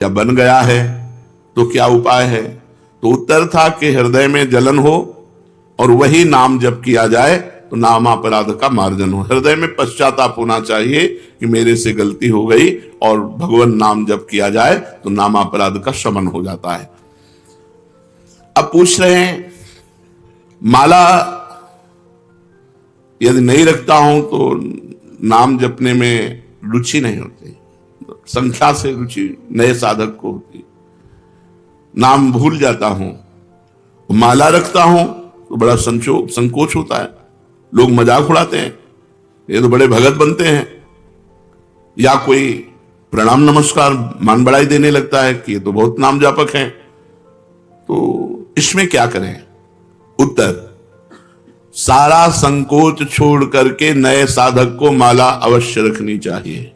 या बन गया है तो क्या उपाय है? तो उत्तर था कि हृदय में जलन हो और वही नाम जप किया जाए तो नामापराध का मार्जन हो। हृदय में पश्चाताप होना चाहिए कि मेरे से गलती हो गई, और भगवान नाम जप किया जाए तो नामापराध का शमन हो जाता है। अब पूछ रहे हैं, माला यदि नहीं रखता हूं तो नाम जपने में रुचि नहीं होती, संख्या से रुचि नए साधक को होती, नाम भूल जाता हूं। माला रखता हूं तो बड़ा संकोच होता है, लोग मजाक उड़ाते हैं, ये तो बड़े भगत बनते हैं, या कोई प्रणाम नमस्कार मान बढ़ाई देने लगता है कि ये तो बहुत नाम जापक हैं। तो इसमें क्या करें? उत्तर, सारा संकोच छोड़ करके नए साधक को माला अवश्य रखनी चाहिए।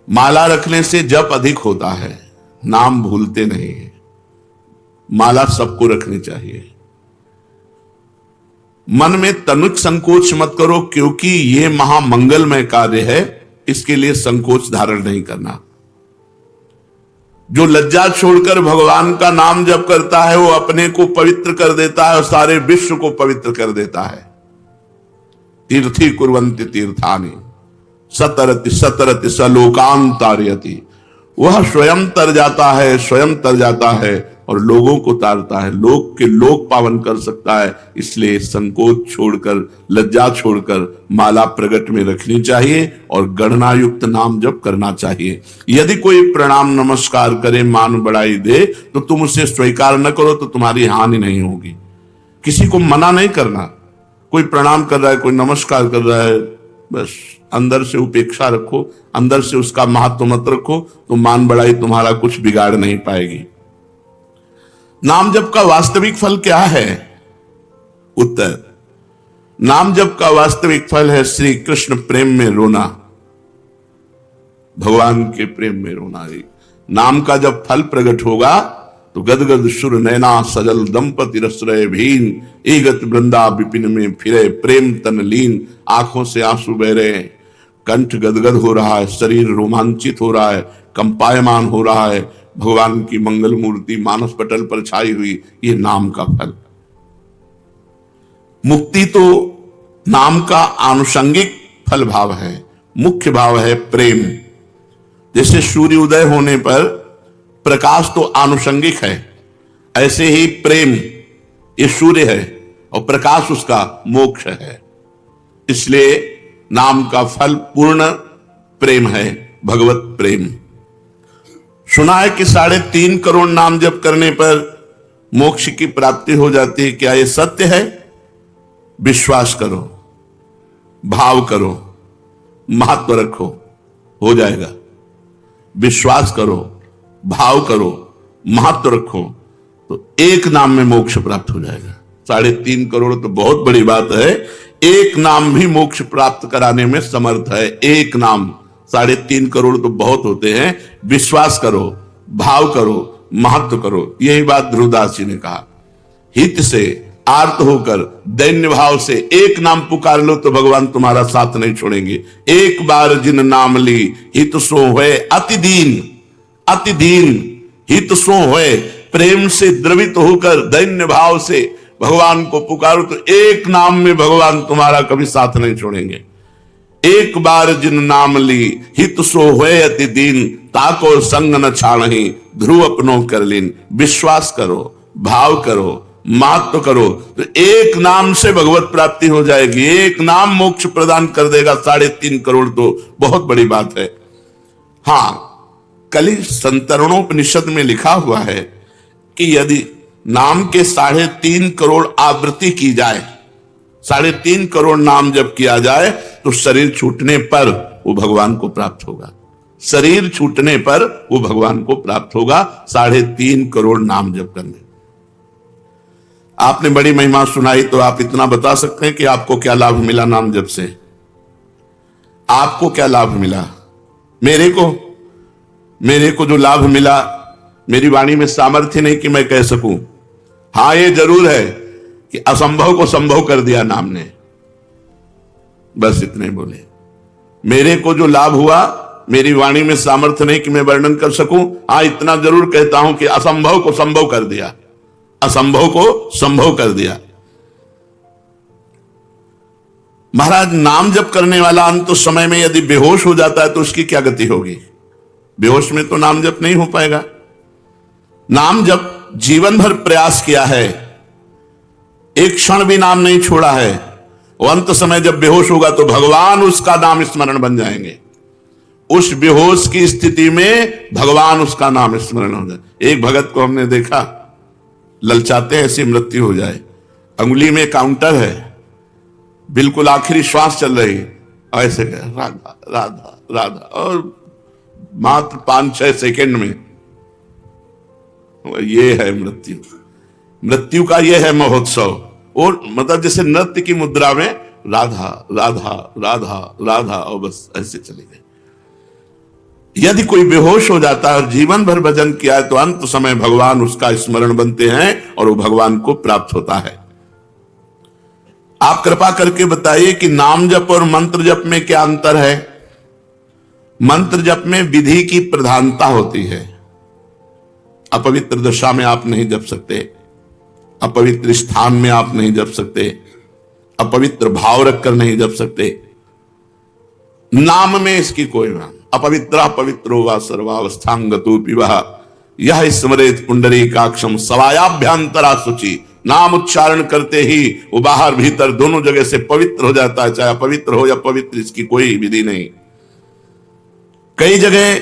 माला रखने से जप अधिक होता है, नाम भूलते नहीं है। माला सबको रखनी चाहिए। मन में तनिक संकोच मत करो, क्योंकि यह महामंगलमय कार्य है, इसके लिए संकोच धारण नहीं करना। जो लज्जा छोड़कर भगवान का नाम जप करता है वो अपने को पवित्र कर देता है और सारे विश्व को पवित्र कर देता है। तीर्थी कुर्वन्ति तीर्थानि सतरति सतरति सलोकान तारयति। वह स्वयं तर जाता है और लोगों को तारता है, लोक के लोक पावन कर सकता है। इसलिए संकोच छोड़कर, लज्जा छोड़कर माला प्रगट में रखनी चाहिए और गणना युक्त नाम जप करना चाहिए। यदि कोई प्रणाम नमस्कार करे, मान बढ़ाई दे, तो तुम उसे स्वीकार न करो तो तुम्हारी हानि नहीं होगी। किसी को मना नहीं करना। कोई प्रणाम कर रहा है, कोई नमस्कार कर रहा है, बस अंदर से उपेक्षा रखो, अंदर से उसका महत्व मत रखो, तो मान बढ़ाई तुम्हारा कुछ बिगाड़ नहीं पाएगी। नाम जप का वास्तविक फल क्या है? उत्तर, नाम जप का वास्तविक फल है श्री कृष्ण प्रेम में रोना, भगवान के प्रेम में रोना। नाम का जब फल प्रकट होगा तो गदगद सुर नैना सजल दंपति रसरय भीन, एगत वृंदा विपिन में फिरे प्रेम तन लीन। आंखों से आंसू बह रहे हैं, कंठ गदगद हो रहा है, शरीर रोमांचित हो रहा है, कंपायमान हो रहा है, भगवान की मंगल मूर्ति मानस पटल पर छाई हुई। ये नाम का फल। मुक्ति तो नाम का आनुषंगिक फल भाव है, मुख्य भाव है प्रेम। जैसे सूर्य उदय होने पर प्रकाश तो आनुषंगिक है, ऐसे ही प्रेम ये सूर्य है और प्रकाश उसका मोक्ष है। इसलिए नाम का फल पूर्ण प्रेम है, भगवत प्रेम। सुना है कि 3.5 करोड़ नाम जप करने पर मोक्ष की प्राप्ति हो जाती है। क्या यह सत्य है? विश्वास करो, भाव करो, महत्व रखो, हो जाएगा। विश्वास करो, भाव करो, महत्व रखो, तो एक नाम में मोक्ष प्राप्त हो जाएगा। 3.5 करोड़ तो बहुत बड़ी बात है, एक नाम भी मोक्ष प्राप्त कराने में समर्थ है। एक नाम, 3.5 करोड़ तो बहुत होते हैं। विश्वास करो, भाव करो, महत्व करो। यही बात ध्रुवदास जी ने कहा। हित से आर्त होकर दैन्य भाव से एक नाम पुकार लो तो भगवान तुम्हारा साथ नहीं छोड़ेंगे। एक बार जिन नाम ली हित सो होए अति दीन, अति दीन हित सो होए। प्रेम से द्रवित होकर दैन्य भाव से भगवान को पुकारो तो एक नाम में भगवान तुम्हारा कभी साथ नहीं छोड़ेंगे। एक बार जिन नाम ली हित सो होए अति दीन, ताको संग न छाणहि ध्रुव अपनो कर लीन। विश्वास करो, भाव करो, महत्व करो, तो एक नाम से भगवत प्राप्ति हो जाएगी। एक नाम मोक्ष प्रदान कर देगा। 3.5 करोड़ तो बहुत बड़ी बात है। हाँ, कलि संतरणोपनिषद में लिखा हुआ है कि यदि नाम के 3.5 करोड़ आवृत्ति की जाए, 3.5 करोड़ नाम जब किया जाए, तो शरीर छूटने पर वो भगवान को प्राप्त होगा। शरीर छूटने पर वो भगवान को प्राप्त होगा 3.5 करोड़ नाम जप करने। आपने बड़ी महिमा सुनाई, तो आप इतना बता सकते हैं कि आपको क्या लाभ मिला नाम जप से? आपको क्या लाभ मिला? मेरे को जो लाभ मिला, मेरी वाणी में सामर्थ्य नहीं कि मैं कह सकूं। हां, ये जरूर है कि असंभव को संभव कर दिया नाम ने। बस इतने बोले। मेरे को जो लाभ हुआ मेरी वाणी में सामर्थ्य नहीं कि मैं वर्णन कर सकूं। हाँ, इतना जरूर कहता हूं कि असंभव को संभव कर दिया, असंभव को संभव कर दिया। महाराज, नाम जप करने वाला अंत समय में यदि बेहोश हो जाता है तो उसकी क्या गति होगी? बेहोश में तो नाम जप नहीं हो पाएगा। नाम जप जीवन भर प्रयास किया है, एक क्षण भी नाम नहीं छोड़ा है, वो अंत समय जब बेहोश होगा तो भगवान उसका नाम स्मरण बन जाएंगे। उस बेहोश की स्थिति में भगवान उसका नाम स्मरण हो जाए। एक भगत को हमने देखा, ललचाते ऐसी मृत्यु हो जाए, अंगुली में काउंटर है, बिल्कुल आखिरी श्वास चल रही, ऐसे राधा राधा राधा, और मात्र 5-6 सेकंड में ये है मृत्यु। मृत्यु का ये है महोत्सव। और मतलब जैसे नृत्य की मुद्रा में राधा राधा राधा राधा, और बस ऐसे चली गई। यदि कोई बेहोश हो जाता है और जीवन भर भजन किया है तो अंत समय भगवान उसका स्मरण बनते हैं और वो भगवान को प्राप्त होता है। आप कृपा करके बताइए कि नाम जप और मंत्र जप में क्या अंतर है? मंत्र जप में विधि की प्रधानता होती है। अपवित्र दशा में आप नहीं जप सकते, अपवित्र स्थान में आप नहीं जप सकते, अपवित्र भाव रखकर नहीं जप सकते। नाम में इसकी कोई नाम, अपवित्र पवित्रो वा सर्वावस्थांगतो पिबह यह स्मरेत पुंडरीकाक्षम सवायाभ्यंतरा शुचि। नाम उच्चारण करते ही वो बाहर भीतर दोनों जगह से पवित्र हो जाता है, चाहे अपवित्र हो या पवित्र, इसकी कोई विधि नहीं। कई जगह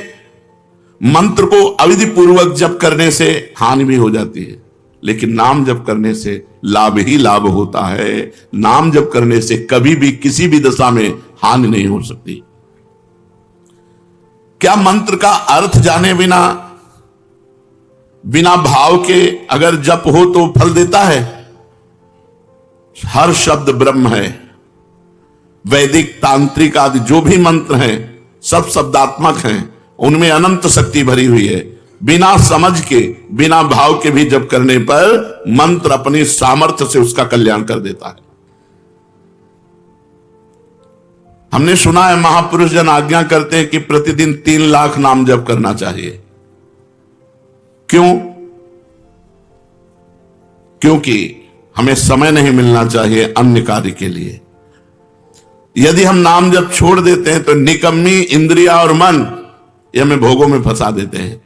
मंत्र को अविधि पूर्वक जप करने से हानि भी हो जाती है, लेकिन नाम जप करने से लाभ ही लाभ होता है। नाम जप करने से कभी भी किसी भी दशा में हानि नहीं हो सकती। क्या मंत्र का अर्थ जाने बिना, बिना भाव के अगर जप हो तो फल देता है? हर शब्द ब्रह्म है। वैदिक, तांत्रिक आदि जो भी मंत्र हैं सब शब्दात्मक हैं, उनमें अनंत शक्ति भरी हुई है। बिना समझ के, बिना भाव के भी जप करने पर मंत्र अपनी सामर्थ्य से उसका कल्याण कर देता है। हमने सुना है महापुरुष जन आज्ञा करते हैं कि प्रतिदिन 3 लाख नाम जप करना चाहिए। क्यों? क्योंकि हमें समय नहीं मिलना चाहिए अन्य कार्य के लिए। यदि हम नाम जप छोड़ देते हैं तो निकम्मी इंद्रिया और मन ये हमें भोगों में फंसा देते हैं।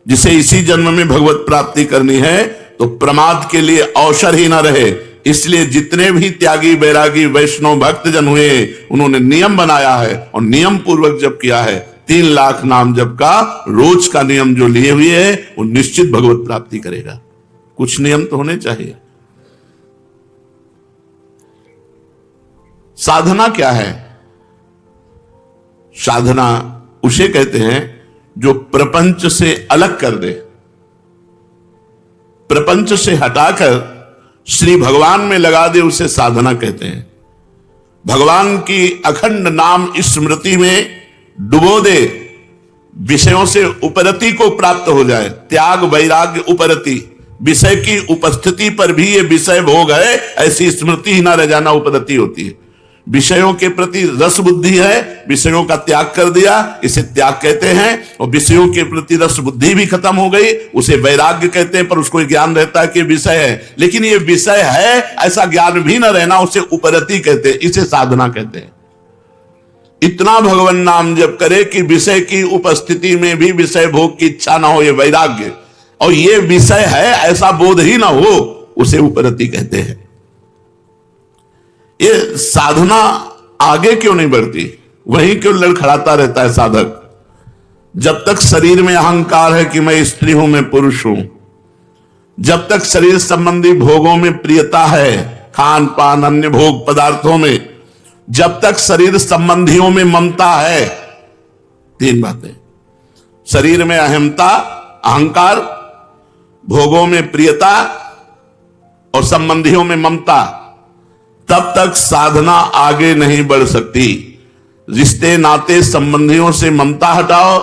जिसे इसी जन्म में भगवत प्राप्ति करनी है तो प्रमाद के लिए अवसर ही ना रहे। इसलिए जितने भी त्यागी, बैरागी, वैष्णव भक्त जन हुए उन्होंने नियम बनाया है और नियम पूर्वक जप किया है। 3 लाख नाम जप का रोज का नियम जो लिए हुए है वो निश्चित भगवत प्राप्ति करेगा। कुछ नियम तो होने चाहिए। साधना क्या है? साधना उसे कहते हैं जो प्रपंच से अलग कर दे, प्रपंच से हटाकर श्री भगवान में लगा दे, उसे साधना कहते हैं। भगवान की अखंड नाम स्मृति में डुबो दे, विषयों से उपरति को प्राप्त हो जाए। त्याग वैराग्य उपरति, विषय की उपस्थिति पर भी ये विषय भोग है ऐसी स्मृति ही ना रह जाना उपरति होती है। विषयों के प्रति रस बुद्धि है, विषयों का त्याग कर दिया, इसे त्याग कहते हैं। और विषयों के प्रति रस बुद्धि भी खत्म हो गई, उसे वैराग्य कहते हैं। पर उसको ज्ञान रहता है कि विषय है, लेकिन ये विषय है ऐसा ज्ञान भी न रहना, उसे उपरति कहते हैं, इसे साधना कहते हैं। इतना भगवान नाम जप करे कि विषय की उपस्थिति में भी विषय भोग की इच्छा ना हो, ये वैराग्य। और ये विषय है ऐसा बोध ही ना हो, उसे उपरति कहते हैं। ये साधना आगे क्यों नहीं बढ़ती? वहीं क्यों लड़खड़ाता रहता है साधक? जब तक शरीर में अहंकार है कि मैं स्त्री हूं, मैं पुरुष हूं, जब तक शरीर संबंधी भोगों में प्रियता है, खान पान अन्य भोग पदार्थों में, जब तक शरीर संबंधियों में ममता है, 3 बातें, शरीर में अहमता, अहंकार, भोगों में प्रियता और संबंधियों में ममता, तब तक साधना आगे नहीं बढ़ सकती। रिश्ते नाते संबंधियों से ममता हटाओ,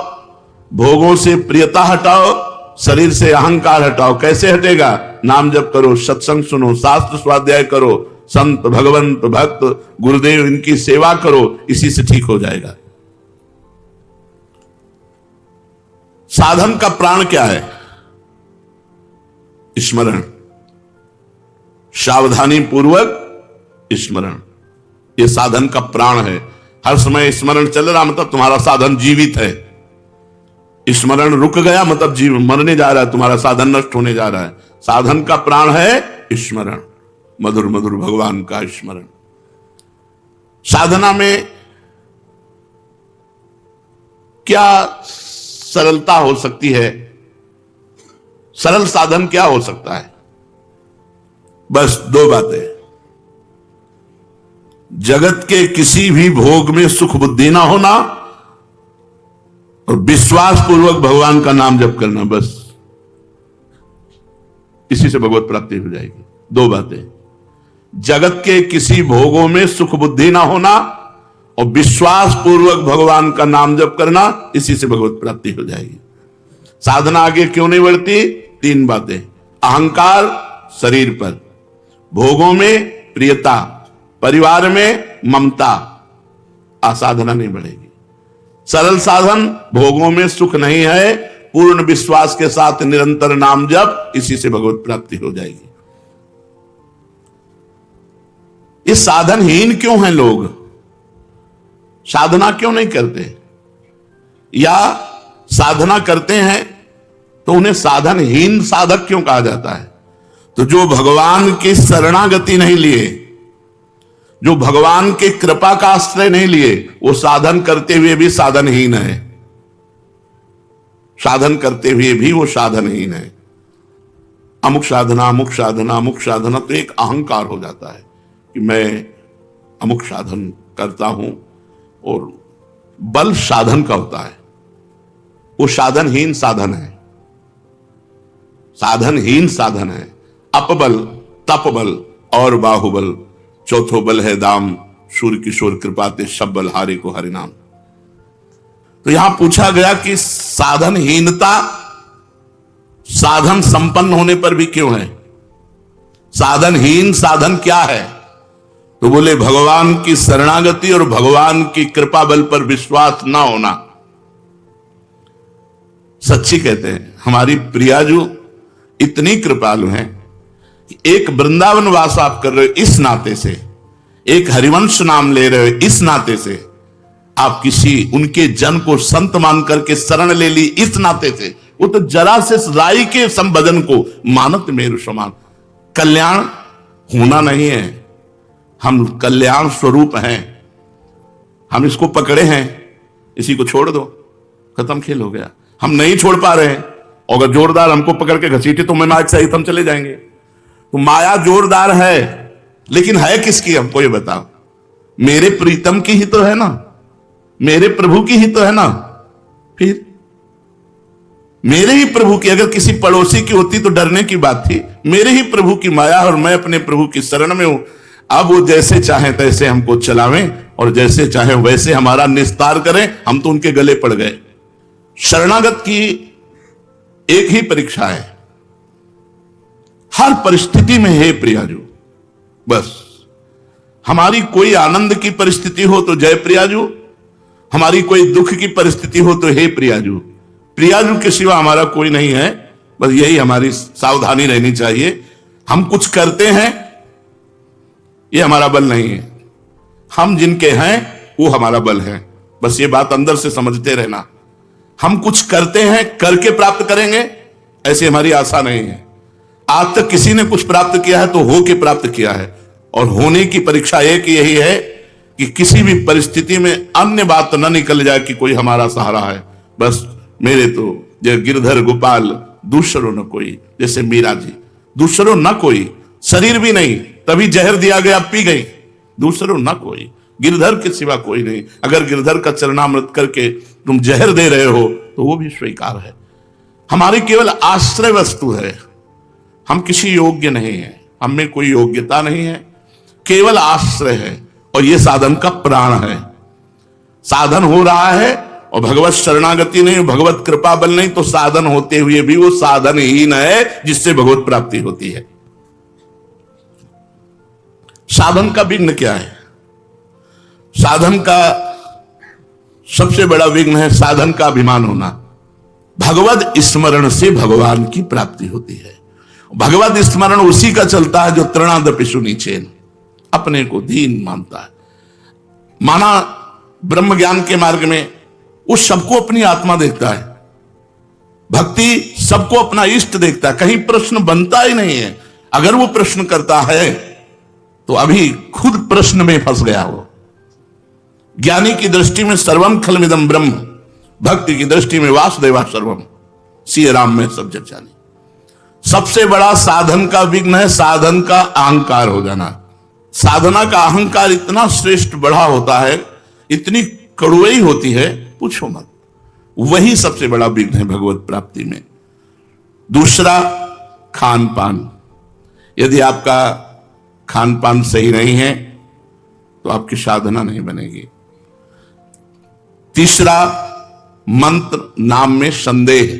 भोगों से प्रियता हटाओ, शरीर से अहंकार हटाओ। कैसे हटेगा? नाम जप करो, सत्संग सुनो, शास्त्र स्वाध्याय करो, संत भगवंत भक्त गुरुदेव इनकी सेवा करो, इसी से ठीक हो जाएगा। साधन का प्राण क्या है? स्मरण, सावधानी पूर्वक स्मरण, ये साधन का प्राण है। हर समय स्मरण चल रहा मतलब तुम्हारा साधन जीवित है। स्मरण रुक गया मतलब जीव मरने जा रहा है, तुम्हारा साधन नष्ट होने जा रहा है। साधन का प्राण है स्मरण, मधुर मधुर भगवान का स्मरण। साधना में क्या सरलता हो सकती है? सरल साधन क्या हो सकता है? बस दो बातें। जगत के किसी भी भोग में सुख बुद्धि ना होना और विश्वास पूर्वक भगवान का नाम जप करना, बस इसी से भगवत प्राप्ति हो जाएगी। दो बातें, जगत के किसी भोगों में सुख बुद्धि ना होना और विश्वास पूर्वक भगवान का नाम जप करना, इसी से भगवत प्राप्ति हो जाएगी। साधना आगे क्यों नहीं बढ़ती? तीन बातें, अहंकार शरीर पर, भोगों में प्रियता, परिवार में ममता, साधना नहीं बढ़ेगी। सरल साधन, भोगों में सुख नहीं है, पूर्ण विश्वास के साथ निरंतर नाम जप, इसी से भगवत प्राप्ति हो जाएगी। ये साधनहीन क्यों हैं लोग? साधना क्यों नहीं करते? या साधना करते हैं तो उन्हें साधनहीन साधक क्यों कहा जाता है? तो जो भगवान की शरणागति नहीं लिए, जो भगवान के कृपा का आश्रय नहीं लिए, वो साधन करते हुए भी साधनहीन है। साधन करते हुए भी वो साधनहीन है। अमुक साधना, अमुक साधना, अमुक साधना, तो एक अहंकार हो जाता है कि मैं अमुक साधन करता हूं, और बल साधन का होता है, वो साधनहीन साधन है। साधनहीन साधन है। अपबल, तपबल और बाहुबल, चौथो बल है दाम, सूर्य किशोर कृपाते सब बल हारे को हरि नाम। तो यहां पूछा गया कि साधनहीनता साधन संपन्न होने पर भी क्यों है? साधनहीन साधन क्या है? तो बोले भगवान की शरणागति और भगवान की कृपा बल पर विश्वास ना होना। सच्ची कहते हैं, हमारी प्रियाजू इतनी कृपालु हैं कि एक वृंदावन वास आप कर रहे हो इस नाते से, एक हरिवंश नाम ले रहे हो इस नाते से, आप किसी उनके जन को संत मान करके शरण ले ली इस नाते से, वो तो जरा से राई के संबोधन को मानत मेरु समान। कल्याण होना नहीं है, हम कल्याण स्वरूप हैं, हम इसको पकड़े हैं, इसी को छोड़ दो, खत्म खेल हो गया। हम नहीं छोड़ पा रहे हैं, अगर जोरदार हमको पकड़ के घसीटे तो मैं माया सहित हम चले जाएंगे। तो माया जोरदार है, लेकिन है किसकी हमको ये बताओ? मेरे प्रीतम की ही तो है ना, मेरे प्रभु की ही तो है ना। फिर मेरे ही प्रभु की, अगर किसी पड़ोसी की होती तो डरने की बात थी। मेरे ही प्रभु की माया और मैं अपने प्रभु की शरण में हूं। अब वो जैसे चाहे तैसे हमको चलावें और जैसे चाहे वैसे हमारा निस्तार करें, हम तो उनके गले पड़ गए। शरणागत की एक ही परीक्षा है, हर परिस्थिति में हे प्रियाजू, बस हमारी कोई आनंद की परिस्थिति हो तो जय प्रियाजू, हमारी कोई दुख की परिस्थिति हो तो हे प्रियाजू। प्रियाजू के सिवा हमारा कोई नहीं है, बस यही हमारी सावधानी रहनी चाहिए। हम कुछ करते हैं, ये हमारा बल नहीं है, हम जिनके हैं वो हमारा बल है, बस ये बात अंदर से समझते रहना। हम कुछ करते हैं, करके प्राप्त करेंगे, ऐसी हमारी आशा नहीं है। आज तक किसी ने कुछ प्राप्त किया है तो हो के प्राप्त किया है, और होने की परीक्षा एक यही है कि किसी भी परिस्थिति में अन्य बात न निकल जाए कि कोई हमारा सहारा है। बस मेरे तो जय गिरधर गोपाल दूसरो न कोई, जैसे मीरा जी, दूसरो न कोई, शरीर भी नहीं, तभी जहर दिया गया पी गई, दूसरो न कोई, गिरधर के सिवा कोई नहीं। अगर गिरधर का चरणामृत करके तुम जहर दे रहे हो तो वो भी स्वीकार है। हमारी केवल आश्रय वस्तु है, हम किसी योग्य नहीं है, हम में कोई योग्यता नहीं है, केवल आश्रय है, और ये साधन का प्राण है। साधन हो रहा है और भगवत शरणागति नहीं, भगवत कृपा बल नहीं, तो साधन होते हुए भी वो साधनहीन है, जिससे भगवत प्राप्ति होती है। साधन का विघ्न क्या है? साधन का सबसे बड़ा विघ्न है साधन का अभिमान होना। भगवत स्मरण से भगवान की प्राप्ति होती है। भगवत स्मरण उसी का चलता है जो तृणादपि सुनीचेन, अपने को दीन मानता है। माना ब्रह्म ज्ञान के मार्ग में उस सबको अपनी आत्मा देखता है, भक्ति सबको अपना इष्ट देखता है, कहीं प्रश्न बनता ही नहीं है। अगर वो प्रश्न करता है तो अभी खुद प्रश्न में फंस गया हो। ज्ञानी की दृष्टि में सर्वम खलमिदम ब्रह्म, भक्ति की दृष्टि में वासुदेवा सर्वम, सिय राम में सब जग जानी। सबसे बड़ा साधन का विघ्न है साधन का अहंकार हो जाना। साधना का अहंकार इतना श्रेष्ठ बड़ा होता है, इतनी कड़ुई होती है, पूछो मत। वही सबसे बड़ा विघ्न है भगवत प्राप्ति में। दूसरा, खान पान। यदि आपका खान पान सही नहीं है तो आपकी साधना नहीं बनेगी। तीसरा, मंत्र नाम में संदेह,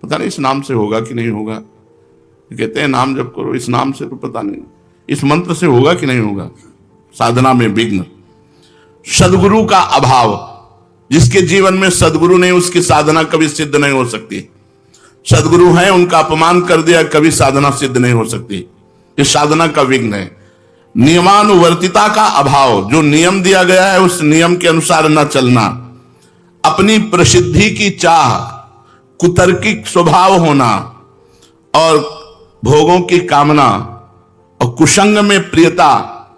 पता नहीं इस नाम से होगा कि नहीं होगा। कहते हैं नाम जप करो, इस नाम से तो पता नहीं इस मंत्र से होगा कि नहीं होगा। साधना में विघ्न। सदगुरु का अभाव, जिसके जीवन में सदगुरु नहीं उसकी साधना कभी सिद्ध नहीं हो सकती। सदगुरु है, उनका अपमान कर दिया, कभी साधना सिद्ध नहीं हो सकती। इस साधना का विघ्न है। नियमानुवर्तिता का अभाव, जो नियम दिया गया है उस नियम के अनुसार न चलना। अपनी प्रसिद्धि की चाह, कुतर्किक स्वभाव होना और भोगों की कामना और कुसंग में प्रियता,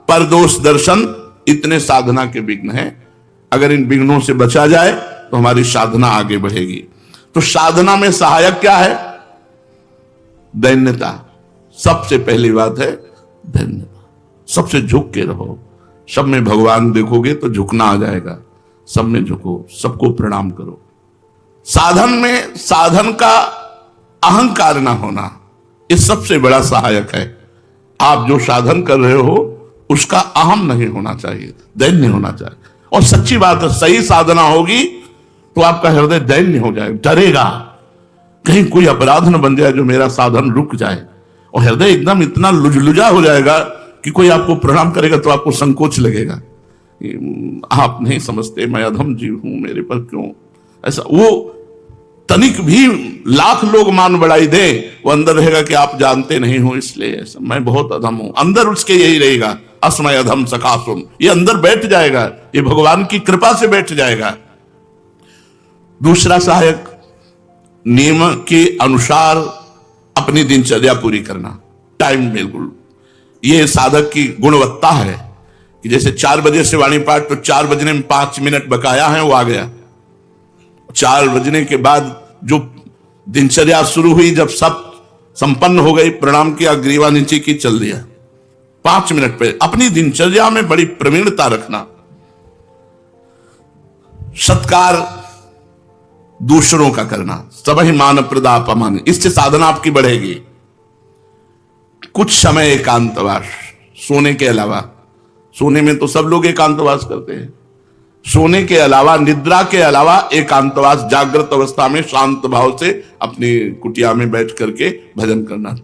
परदोष दर्शन, इतने साधना के विघ्न हैं। अगर इन विघ्नों से बचा जाए तो हमारी साधना आगे बढ़ेगी। तो साधना में सहायक क्या है? दैन्यता। सबसे पहली बात है दैन्यता। सबसे झुक के रहो। सब में भगवान देखोगे तो झुकना आ जाएगा। सब में झुको, सबको प्रणाम करो। साधन में साधन का अहंकार ना होना, ये सबसे बड़ा सहायक है। आप जो साधन कर रहे हो उसका अहम नहीं होना चाहिए, दैन्य होना चाहिए। और सच्ची बात है, सही साधना होगी तो आपका हृदय दैन्य हो जाएगा, डरेगा कहीं कोई अपराध न बन जाए जो मेरा साधन रुक जाए। और हृदय एकदम इतना लुजलुजा हो जाएगा कि कोई आपको प्रणाम करेगा तो आपको संकोच लगेगा। आप नहीं समझते, मैं अधम जीव हूं, मेरे पर क्यों ऐसा। वो तनिक भी लाख लोग मान बढ़ाई दे, वो अंदर रहेगा कि आप जानते नहीं हो इसलिए ऐसा, मैं बहुत अधम हूं। अंदर उसके यही रहेगा, अस्मय अधम सकासुम, ये अंदर बैठ जाएगा, ये भगवान की कृपा से बैठ जाएगा। दूसरा सहायक, नियम के अनुसार अपनी दिनचर्या पूरी करना, टाइम बिल्कुल। ये साधक की गुणवत्ता है कि जैसे 4 बजे से वाणी पाठ, तो 4 बजने में 5 मिनट बकाया है, वो आ गया। 4 बजने के बाद जो दिनचर्या शुरू हुई, जब सब संपन्न हो गई, प्रणाम किया, ग्रीवा नीचे की, चल दिया। 5 मिनट पे अपनी दिनचर्या में बड़ी प्रवीणता रखना। सत्कार दूसरों का करना, सबहि मान प्रदापमान, इससे साधना आपकी बढ़ेगी। कुछ समय एकांतवास, सोने के अलावा, सोने में तो सब लोग एकांतवास करते हैं, सोने के अलावा, निद्रा के अलावा एकांतवास, जागृत अवस्था में शांत भाव से अपनी कुटिया में बैठ करके भजन करना।